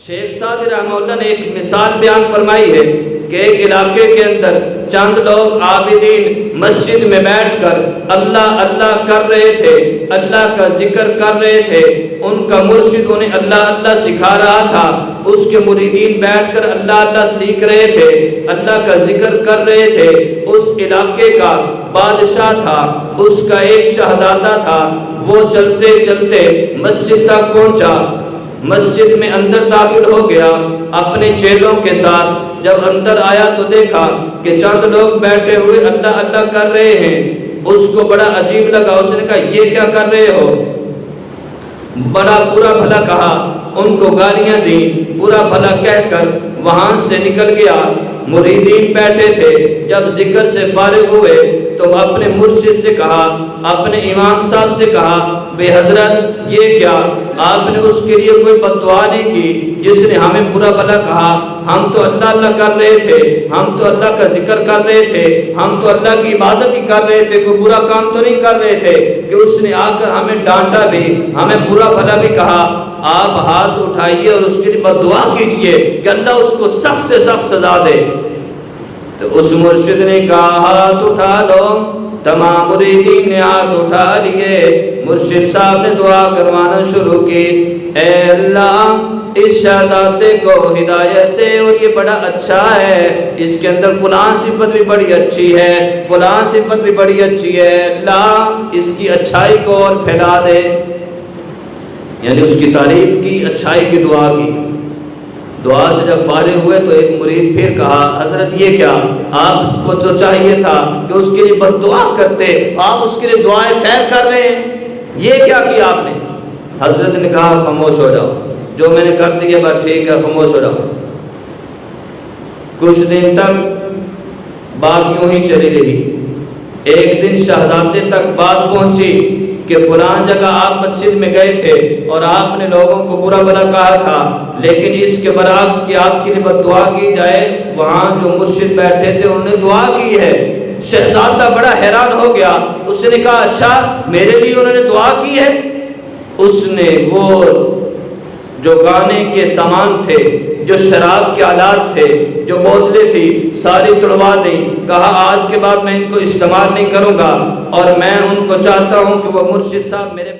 شیخ Saadi رحمہ اللہ نے ایک مثال بیان فرمائی ہے کہ ایک علاقے کے اندر چند لوگ عابدین مسجد میں بیٹھ کر اللہ اللہ کر رہے تھے، اللہ کا ذکر کر رہے تھے۔ ان کا مرشد انہیں اللہ اللہ سکھا رہا تھا، اس کے مریدین بیٹھ کر اللہ اللہ سیکھ رہے تھے، اللہ کا ذکر کر رہے تھے۔ اس علاقے کا بادشاہ تھا، اس کا ایک شہزادہ تھا، وہ چلتے چلتے مسجد تک پہنچا، مسجد میں اندر داخل ہو گیا اپنے چیلوں کے ساتھ۔ جب اندر آیا تو دیکھا کہ چند لوگ بیٹھے ہوئے اللہ اللہ کر رہے ہیں۔ اس کو بڑا عجیب لگا، اس نے کہا یہ کیا کر رہے ہو؟ بڑا برا بھلا کہا، ان کو گالیاں دیں، برا بھلا کہہ کر وہاں سے نکل گیا۔ مریدین بیٹھے تھے، جب ذکر سے فارغ ہوئے تو اپنے مرشد سے کہا، اپنے امام صاحب سے کہا، بے حضرت یہ کیا؟ آپ نے اس کے لیے کوئی بد دعا نہیں کی جس نے ہمیں برا بھلا کہا؟ ہم تو اللہ اللہ کر رہے تھے، ہم تو اللہ کا ذکر کر رہے تھے، ہم تو اللہ کی عبادت ہی کر رہے تھے، کوئی برا کام تو نہیں کر رہے تھے کہ اس نے آ کر ہمیں ڈانٹا بھی، ہمیں برا بھلا بھی کہا؟ آپ ہاتھ اٹھائیے اور اس کے لیے بد دعا کیجئے کہ اللہ اس کو سخت سے سخت سزا دے۔ تو اس مرشد نے کہا ہاتھ اٹھا لو۔ تمام مریدین نے ہاتھ اٹھا لیے۔ مرشد صاحب نے دعا کروانا شروع کی، اے اللہ اس شہزادے کو ہدایت دے، اور یہ بڑا اچھا ہے، اس کے اندر فلاں صفت بھی بڑی اچھی ہے، فلاں صفت بھی بڑی اچھی ہے، اللہ اس کی اچھائی کو اور پھیلا دے۔ یعنی اس کی تعریف کی، اچھائی کی دعا کی۔ دعا سے جب فارغ ہوئے تو ایک مرید پھر کہا، حضرت یہ کیا؟ آپ کو تو چاہیے تھا کہ اس کے لیے بد دعا کرتے، آپ اس کے لیے دعائیں خیر کر رہے ہیں، یہ کیا کیا آپ نے؟ حضرت نے کہا خاموش ہو جاؤ، جو میں نے کر دیا بات ٹھیک ہے، خاموش ہو جاؤ۔ کچھ دن تک بات یوں ہی چلی رہی۔ ایک دن شہزادے تک بات پہنچی کہ فلاں جگہ آپ مسجد میں گئے تھے اور آپ نے لوگوں کو برا بھلا کہا تھا، لیکن اس کے برعکس کہ آپ کے لیے بد دعا کی جائے، وہاں جو مرشد بیٹھے تھے انہوں نے دعا کی ہے۔ شہزادہ بڑا حیران ہو گیا، اس نے کہا اچھا میرے لیے انہوں نے دعا کی ہے؟ اس نے وہ جو گانے کے سامان تھے، جو شراب کے آلات تھے، جو بوتلیں تھی، ساری توڑوا دیں۔ کہا آج کے بعد میں ان کو استعمال نہیں کروں گا، اور میں ان کو چاہتا ہوں کہ وہ مرشد صاحب میرے